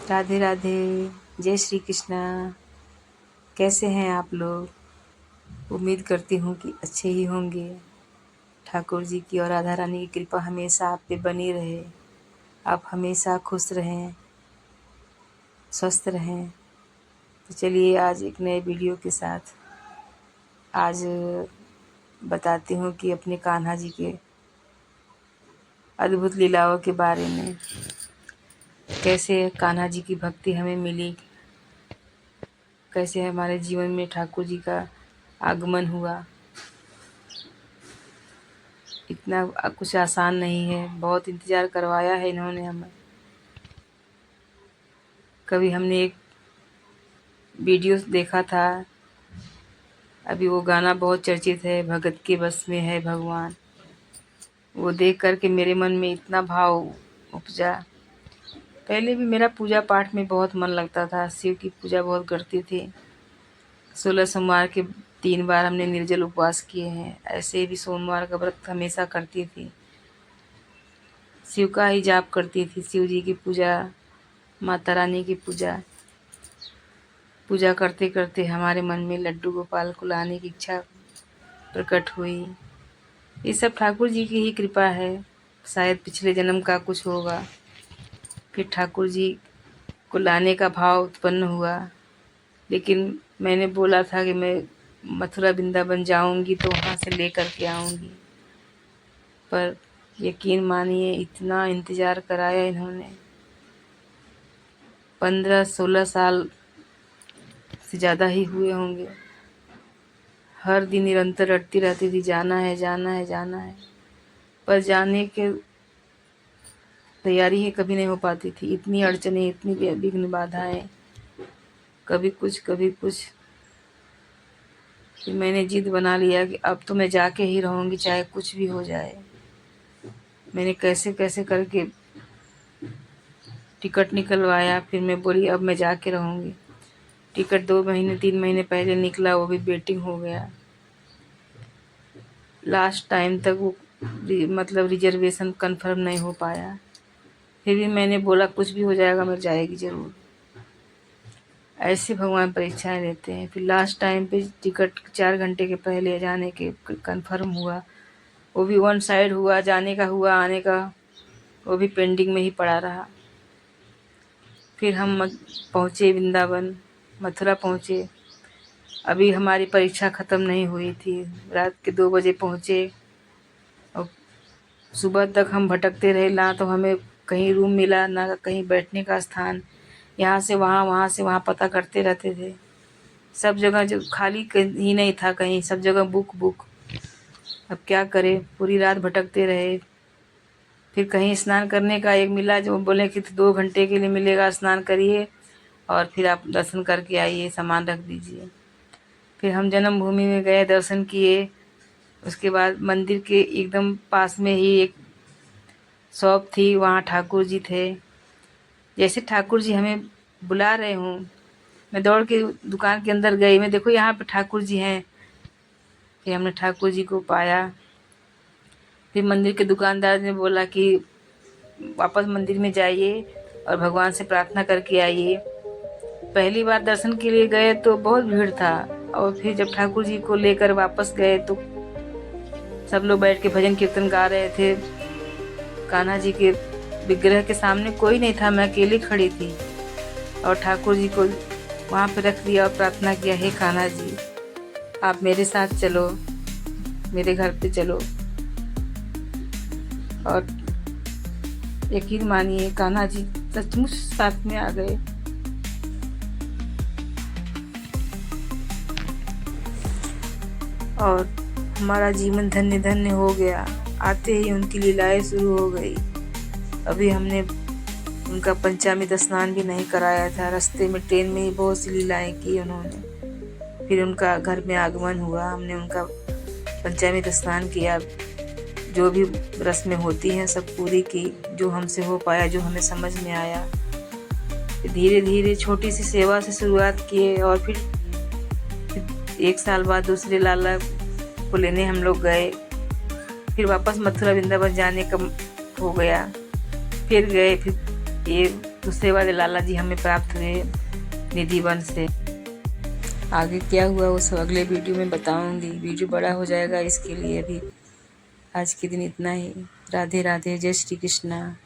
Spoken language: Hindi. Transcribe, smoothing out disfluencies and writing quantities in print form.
राधे राधे। जय श्री कृष्णा। कैसे हैं आप लोग? उम्मीद करती हूँ कि अच्छे ही होंगे। ठाकुर जी की और राधा रानी की कृपा हमेशा आप पे बनी रहे। आप हमेशा खुश रहें, स्वस्थ रहें। तो चलिए आज एक नए वीडियो के साथ आज बताती हूँ कि अपने कान्हा जी के अद्भुत लीलाओं के बारे में। कैसे कान्हा जी की भक्ति हमें मिली, कैसे हमारे जीवन में ठाकुर जी का आगमन हुआ। इतना कुछ आसान नहीं है, बहुत इंतज़ार करवाया है इन्होंने हमें। कभी हमने एक वीडियो देखा था, अभी वो गाना बहुत चर्चित है, भगत के बस में है भगवान। वो देख कर के मेरे मन में इतना भाव उपजा। पहले भी मेरा पूजा पाठ में बहुत मन लगता था, शिव की पूजा बहुत करती थी। 16 सोमवार के 3 बार हमने निर्जल उपवास किए हैं। ऐसे भी सोमवार का व्रत हमेशा करती थी। शिव का ही जाप करती थी, शिव जी की पूजा, माता रानी की पूजा करते करते हमारे मन में लड्डू गोपाल को लाने की इच्छा प्रकट हुई। ये सब ठाकुर जी की ही कृपा है। शायद पिछले जन्म का कुछ होगा, फिर ठाकुर जी को लाने का भाव उत्पन्न हुआ। लेकिन मैंने बोला था कि मैं मथुरा वृंदावन जाऊंगी तो वहाँ से लेकर के आऊंगी, पर यकीन मानिए इतना इंतज़ार कराया इन्होंने। 15-16 साल से ज़्यादा ही हुए होंगे। हर दिन निरंतर रटती रहती थी, जाना है जाना है जाना है, पर जाने के तैयारी ही कभी नहीं हो पाती थी। इतनी अड़चनें, इतनी विघ्न बाधाएं, कभी कुछ कभी कुछ। फिर मैंने जिद बना लिया कि अब तो मैं जाके ही रहूँगी, चाहे कुछ भी हो जाए। मैंने कैसे कैसे करके टिकट निकलवाया। फिर मैं बोली अब मैं जाके रहूँगी। टिकट 2 महीने 3 महीने पहले निकला, वो भी वेटिंग हो गया। लास्ट टाइम तक वो मतलब रिजर्वेशन कंफर्म नहीं हो पाया। फिर भी मैंने बोला कुछ भी हो जाएगा, मैं जाएगी ज़रूर। ऐसे भगवान परीक्षाएं लेते हैं। फिर लास्ट टाइम पे टिकट 4 घंटे के पहले जाने के कंफर्म हुआ, वो भी वन साइड हुआ। जाने का हुआ, आने का वो भी पेंडिंग में ही पड़ा रहा। फिर हम पहुँचे वृंदावन, मथुरा पहुँचे। अभी हमारी परीक्षा ख़त्म नहीं हुई थी। रात के 2 बजे पहुँचे और सुबह तक हम भटकते रहे। ना तो हमें कहीं रूम मिला, ना कहीं बैठने का स्थान। यहाँ से वहाँ, वहाँ से वहाँ पता करते रहते थे। सब जगह जो खाली ही नहीं था, कहीं सब जगह बुक बुक। अब क्या करें, पूरी रात भटकते रहे। फिर कहीं स्नान करने का एक मिला, जो बोले कि 2 घंटे के लिए मिलेगा, स्नान करिए और फिर आप दर्शन करके आइए, सामान रख दीजिए। फिर हम जन्मभूमि में गए, दर्शन किए। उसके बाद मंदिर के एकदम पास में ही एक शॉप थी, वहाँ ठाकुर जी थे। जैसे ठाकुर जी हमें बुला रहे हों, मैं दौड़ के दुकान के अंदर गई। मैं देखो यहाँ पे ठाकुर जी हैं। फिर हमने ठाकुर जी को पाया। फिर मंदिर के दुकानदार ने बोला कि वापस मंदिर में जाइए और भगवान से प्रार्थना करके आइए। पहली बार दर्शन के लिए गए तो बहुत भीड़ था, और फिर जब ठाकुर जी को लेकर वापस गए तो सब लोग बैठ के भजन कीर्तन गा रहे थे। कान्हा जी के विग्रह के सामने कोई नहीं था, मैं अकेली खड़ी थी और ठाकुर जी को वहाँ पे रख दिया और प्रार्थना किया, हे कान्हा जी आप मेरे साथ चलो, मेरे घर पे चलो। और यकीन मानिए कान्हा जी सचमुच साथ में आ गए। और हमारा जीवन धन्य धन्य हो गया। आते ही उनकी लीलाएं शुरू हो गई। अभी हमने उनका पंचामृत स्नान भी नहीं कराया था। रास्ते में ट्रेन में ही बहुत सी लीलाएं की उन्होंने। फिर उनका घर में आगमन हुआ, हमने उनका पंचामृत स्नान किया। जो भी रस्में होती हैं सब पूरी की, जो हमसे हो पाया, जो हमें समझ में आया। धीरे धीरे छोटी सी सेवा से शुरुआत किए और फिर 1 साल बाद दूसरे लाला को लेने हम लोग गए। फिर वापस मथुरा वृंदावन जाने का हो गया। फिर गए। फिर ये दूसरे वाले लाला जी हमें प्राप्त हुए निधि वन से। आगे क्या हुआ वो सब अगले वीडियो में बताऊंगी। वीडियो बड़ा हो जाएगा, इसके लिए अभी आज के दिन इतना ही। राधे राधे, जय श्री कृष्णा।